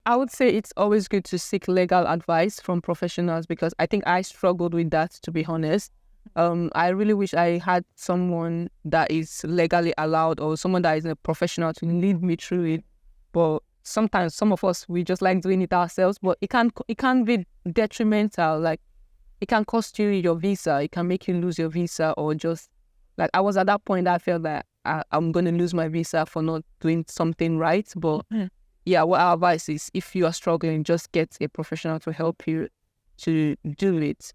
I would say it's always good to seek legal advice from professionals because I think I struggled with that, to be honest. I really wish I had someone that is legally allowed or someone that is a professional to lead me through it. But sometimes some of us, we just like doing it ourselves, but it can be detrimental. Like it can cost you your visa. It can make you lose your visa, or just like I was at that point, I felt that I'm going to lose my visa for not doing something right. But yeah, what our advice is, if you are struggling, just get a professional to help you to do it.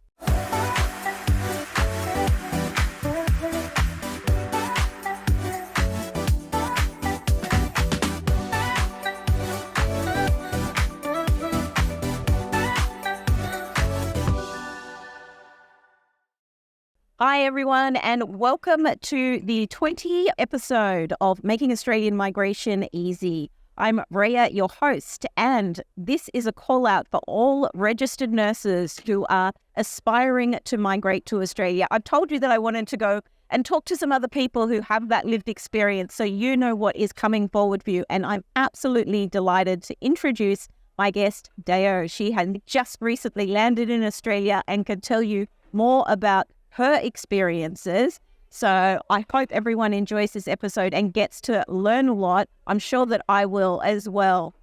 Hi, everyone, and welcome to the 20th episode of Making Australian Migration Easy. I'm Rhea, your host, and this is a call out for all registered nurses who are aspiring to migrate to Australia. I've told you that I wanted to go and talk to some other people who have that lived experience so you know what is coming forward for you. And I'm absolutely delighted to introduce my guest, Deo. She had just recently landed in Australia and can tell you more about her experiences. So I hope everyone enjoys this episode and gets to learn a lot. I'm sure that I will as well.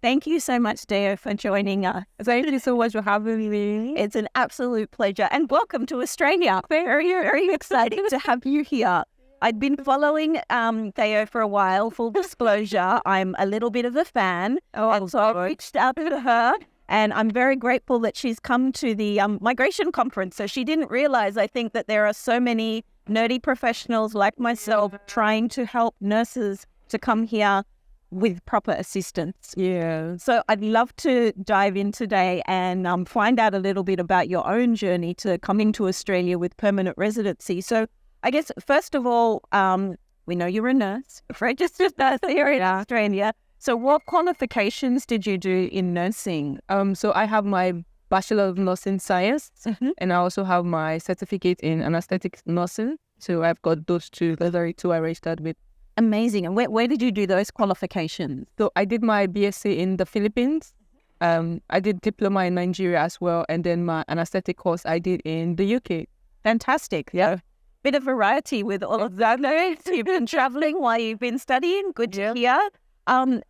Thank you so much, Deo, for joining us. Thank you so much for having me. It's an absolute pleasure. And welcome to Australia. Very, very exciting to have you here. I'd been following Deo for a while, full disclosure. I'm a little bit of a fan. And so I reached out to her. And I'm very grateful that she's come to the migration conference. So she didn't realize, I think, that there are so many nerdy professionals like myself trying to help nurses to come here with proper assistance. Yeah. So I'd love to dive in today and find out a little bit about your own journey to coming to Australia with permanent residency. So I guess, first of all, we know you're a nurse, registered nurse here in Australia. So what qualifications did you do in nursing? So I have my Bachelor of Nursing Science, and I also have my certificate in anesthetic nursing. So I've got those two. Those are the two I registered with. Amazing. And where did you do those qualifications? So I did my BSc in the Philippines. I did diploma in Nigeria as well. And then my anesthetic course I did in the UK. Fantastic. Yeah. Bit of variety with all of that. You've been traveling while you've been studying. Good to hear. And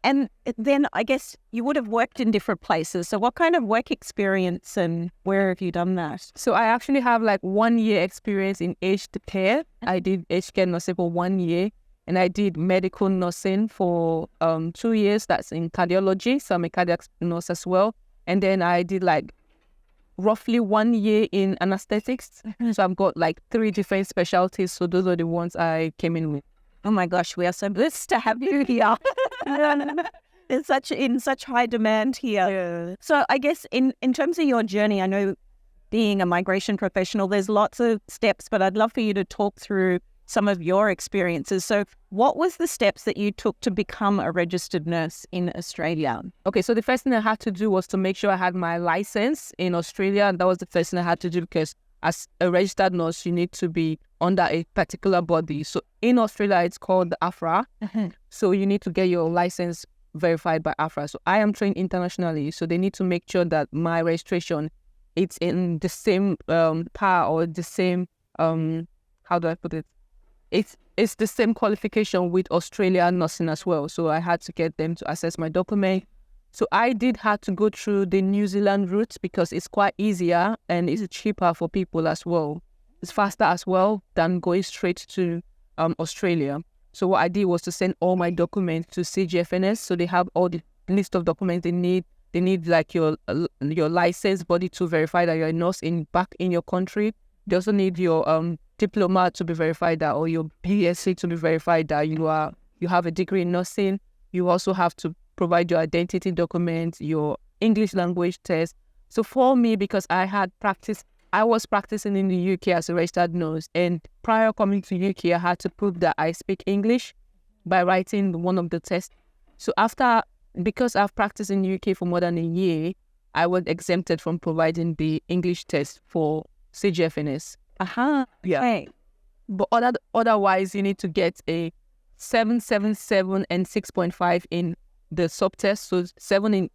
then I guess you would have worked in different places. So what kind of work experience and where have you done that? So I actually have like 1 year experience in aged care. I did aged care nursing for 1 year, and I did medical nursing for 2 years. That's in cardiology. So I'm a cardiac nurse as well. And then I did like roughly 1 year in anesthetics. So I've got like 3 different specialties. So those are the ones I came in with. Oh my gosh, we are so blessed to have you here. in such high demand here. Yeah. So I guess in terms of your journey, I know being a migration professional, there's lots of steps, but I'd love for you to talk through some of your experiences. So what was the steps that you took to become a registered nurse in Australia? Okay, so the first thing I had to do was to make sure I had my license in Australia. And that was the first thing I had to do because as a registered nurse, you need to be under a particular body. So in Australia, it's called the AFRA. So you need to get your license verified by AFRA. So I am trained internationally. So they need to make sure that my registration, it's in the same power or the same, how do I put it? It's the same qualification with Australian nursing as well. So I had to get them to assess my document. So I did have to go through the New Zealand route because it's quite easier and it's cheaper for people as well. It's faster as well than going straight to Australia. So what I did was to send all my documents to CGFNS. So they have all the list of documents they need. They need like your license body to verify that you're a nurse back in your country. They also need your diploma to be verified that, or your BSc to be verified that you have a degree in nursing. You also have to provide your identity documents, your English language test. So for me, because I was practicing in the UK as a registered nurse, and prior coming to UK, I had to prove that I speak English by writing one of the tests. So because I've practiced in the UK for more than a year, I was exempted from providing the English test for CGFNS. Yeah. Okay. But otherwise, you need to get a 777 and 6.5 in the subtest. So 7 in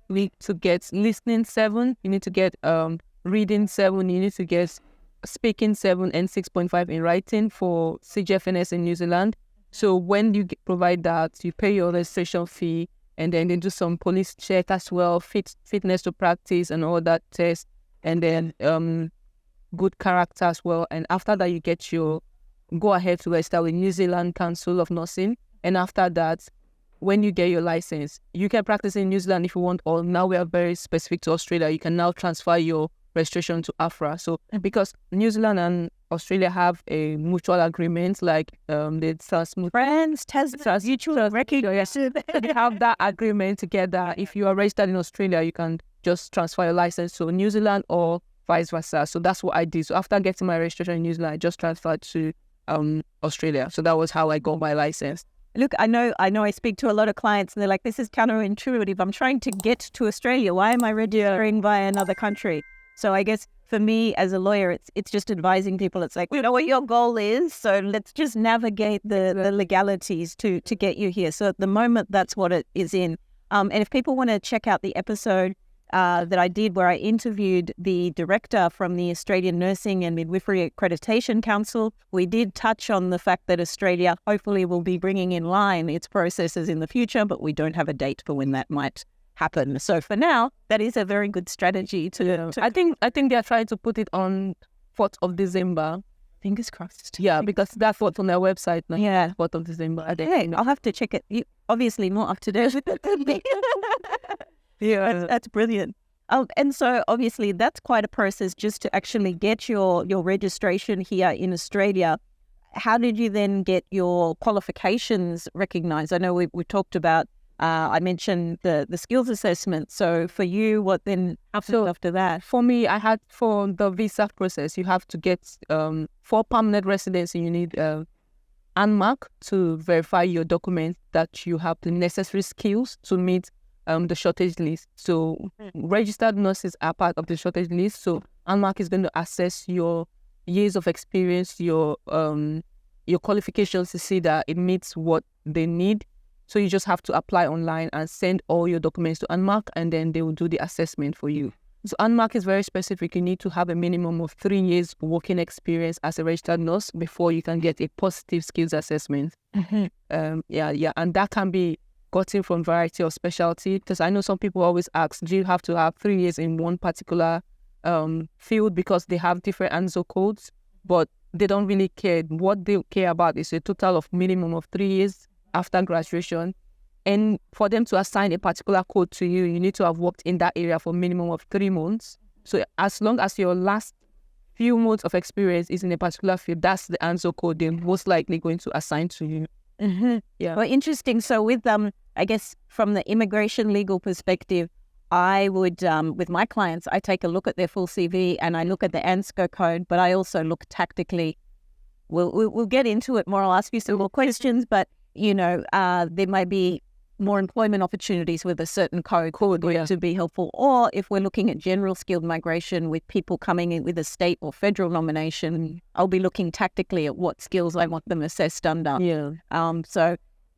you need to get listening 7, you need to get reading 7, you need to get speaking 7, and 6.5 in writing for CGFNS in New Zealand. So when you provide that, you pay your registration fee, and then they do some police check as well, fitness to practice and all that test, and then good character as well. And after that, you get your go ahead to register with New Zealand Council of Nursing. And after that, when you get your license, you can practice in New Zealand if you want, or now we are very specific to Australia, you can now transfer your registration to AFRA. So because New Zealand and Australia have a mutual agreement, like the Friends, Tesla, mutual recognition. they have that agreement together. If you are registered in Australia, you can just transfer your license to New Zealand or vice versa. So that's what I did. So after getting my registration in New Zealand, I just transferred to Australia. So that was how I got my license. Look, I know I speak to a lot of clients and they're like, this is counterintuitive. I'm trying to get to Australia. Why am I registering via another country? So I guess for me as a lawyer, it's just advising people. It's like, we know what your goal is, so let's just navigate the legalities to get you here. So at the moment, that's what it is in. And if people want to check out the episode that I did where I interviewed the director from the Australian Nursing and Midwifery Accreditation Council, we did touch on the fact that Australia hopefully will be bringing in line its processes in the future, but we don't have a date for when that might happen. So for now, that is a very good strategy to I think they are trying to put it on 4th of December. Fingers crossed. Yeah, because that's what's on their website now. Yeah. 4th of December. Hey, I'll have to check it. You obviously more up to date with it. Yeah, that's brilliant. And so obviously that's quite a process just to actually get your registration here in Australia. How did you then get your qualifications recognised? I know we talked about, I mentioned the skills assessment. So for you, what then happened after that? For me, I had for the visa process, you have to get for permanent residency, you need ANMARC to verify your documents that you have the necessary skills to meet the shortage list. So registered nurses are part of the shortage list. So ANMARC is going to assess your years of experience, your qualifications to see that it meets what they need. So you just have to apply online and send all your documents to ANMARC, and then they will do the assessment for you. So ANMARC is very specific. You need to have a minimum of 3 years working experience as a registered nurse before you can get a positive skills assessment. And that can be gotten from variety of specialty, because I know some people always ask, do you have to have 3 years in one particular field, because they have different ANZO codes, but they don't really care. What they care about is a total of minimum of 3 years after graduation. And for them to assign a particular code to you, you need to have worked in that area for a minimum of 3 months. So as long as your last few months of experience is in a particular field, that's the ANZO code they're most likely going to assign to you. Yeah. Well, interesting. So with I guess from the immigration legal perspective, I would, with my clients, I take a look at their full CV and I look at the ANZO code, but I also look tactically. We'll get into it more. I'll ask you some more questions, but there might be more employment opportunities with a certain code to be helpful. Or if we're looking at general skilled migration with people coming in with a state or federal nomination, I'll be looking tactically at what skills I want them assessed under.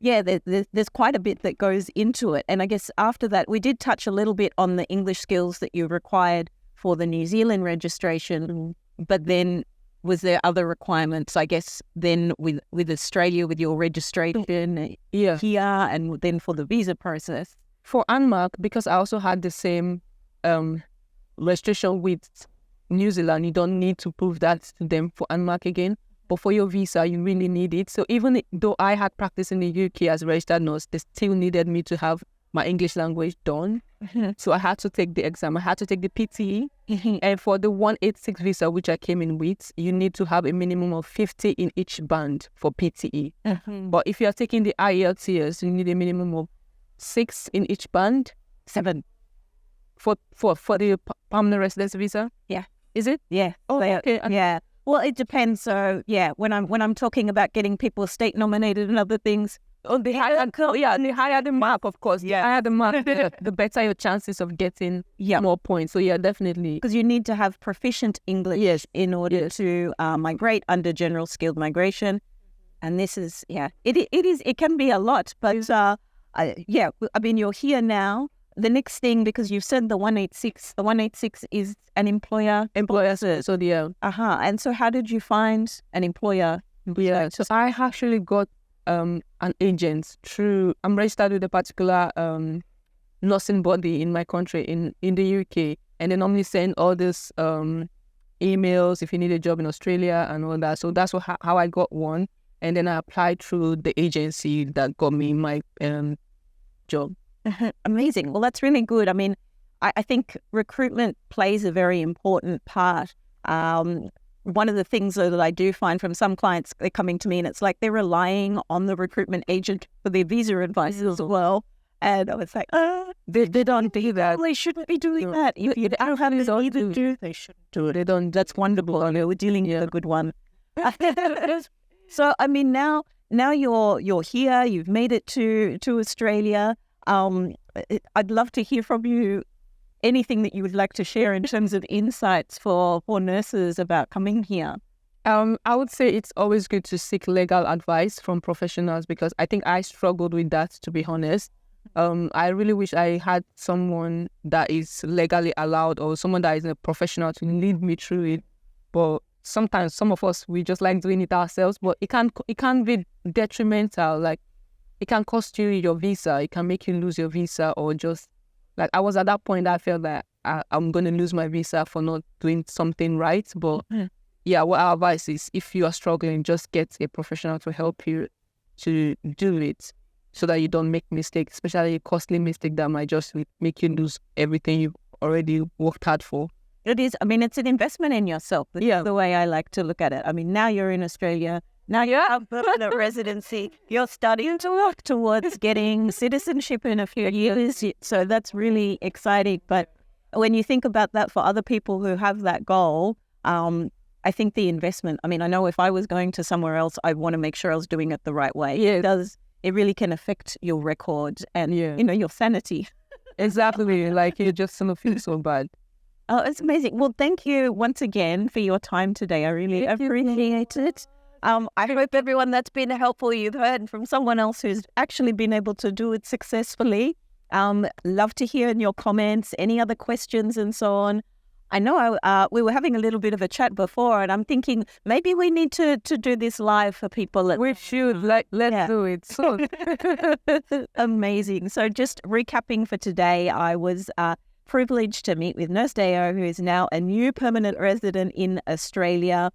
There's quite a bit that goes into it. And I guess after that, we did touch a little bit on the English skills that you required for the New Zealand registration, but then was there other requirements, I guess, then with Australia, with your registration here, and then for the visa process? For ANMARC, because I also had the same registration with New Zealand, you don't need to prove that to them for ANMARC again. But for your visa, you really need it. So even though I had practiced in the UK as a registered nurse, they still needed me to have my English language done. So I had to take the exam. I had to take the PTE. And for the 186 visa, which I came in with, you need to have a minimum of 50 in each band for PTE. But if you are taking the IELTS, you need a minimum of 6 in each band. 7. For the permanent residence visa? Yeah. Is it? Yeah. Oh, okay. Yeah. Well, it depends. So yeah, when I'm talking about getting people state nominated and other things, the higher the mark, of course. Yeah, the higher the mark, the better your chances of getting more points. So yeah, definitely, because you need to have proficient English in order to migrate under general skilled migration. And this is it can be a lot, but I mean, you're here now. The next thing, because you've said the 186 is an employer. So the And so how did you find an employer? so I actually got an agent through. I'm registered with a particular nursing body in my country, in the UK, and they normally send all this emails if you need a job in Australia and all that. So that's how I got one, and then I applied through the agency that got me my job. Amazing. Well, that's really good. I mean, I think recruitment plays a very important part. One of the things though that I do find from some clients, they're coming to me and it's like they're relying on the recruitment agent for their visa advice as well. And I was like, They don't do that. they shouldn't be doing that. If you don't have it either do, they shouldn't do it. They don't. That's wonderful. I know we're dealing with a good one. So, I mean, now you're here. You've made it to Australia. I'd love to hear from you anything that you would like to share in terms of insights for nurses about coming here. I would say it's always good to seek legal advice from professionals, because I think I struggled with that, to be honest. I really wish I had someone that is legally allowed, or someone that is a professional, to lead me through it. But sometimes some of us, we just like doing it ourselves, but it can be detrimental. Like, it can cost you your visa. It can make you lose your visa, or just like I was at that point, I felt that I'm going to lose my visa for not doing something right. But yeah, what our advice is, if you are struggling, just get a professional to help you to do it, so that you don't make mistakes, especially a costly mistake that might just make you lose everything you've already worked hard for. It is. I mean, it's an investment in yourself. That's the way I like to look at it. I mean, now you're in Australia. Now you have permanent residency. You're starting to work towards getting citizenship in a few years. So that's really exciting. But when you think about that for other people who have that goal, I think the investment, I mean, I know if I was going to somewhere else, I'd want to make sure I was doing it the right way. Yeah. It really can affect your record and, your sanity. Exactly. Like, you just don't feel so bad. Oh, it's amazing. Well, thank you once again for your time today. I really appreciate it. I hope everyone that's been helpful, you've heard from someone else who's actually been able to do it successfully. Love to hear in your comments, any other questions and so on. I know we were having a little bit of a chat before, and I'm thinking maybe we need to do this live for people. We should. Let's do it soon. Amazing. So just recapping for today, I was privileged to meet with Nurse Deo, who is now a new permanent resident in Australia,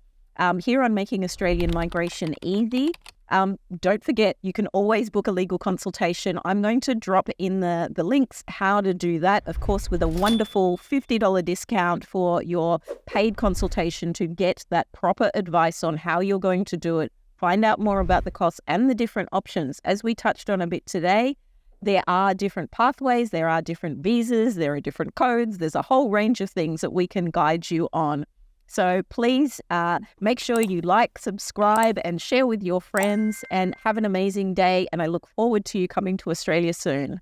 here on Making Australian Migration Easy. Don't forget, you can always book a legal consultation. I'm going to drop in the links how to do that, of course, with a wonderful $50 discount for your paid consultation to get that proper advice on how you're going to do it, find out more about the costs and the different options. As we touched on a bit today, there are different pathways, there are different visas, there are different codes, there's a whole range of things that we can guide you on. So please make sure you like, subscribe and share with your friends, and have an amazing day. And I look forward to you coming to Australia soon.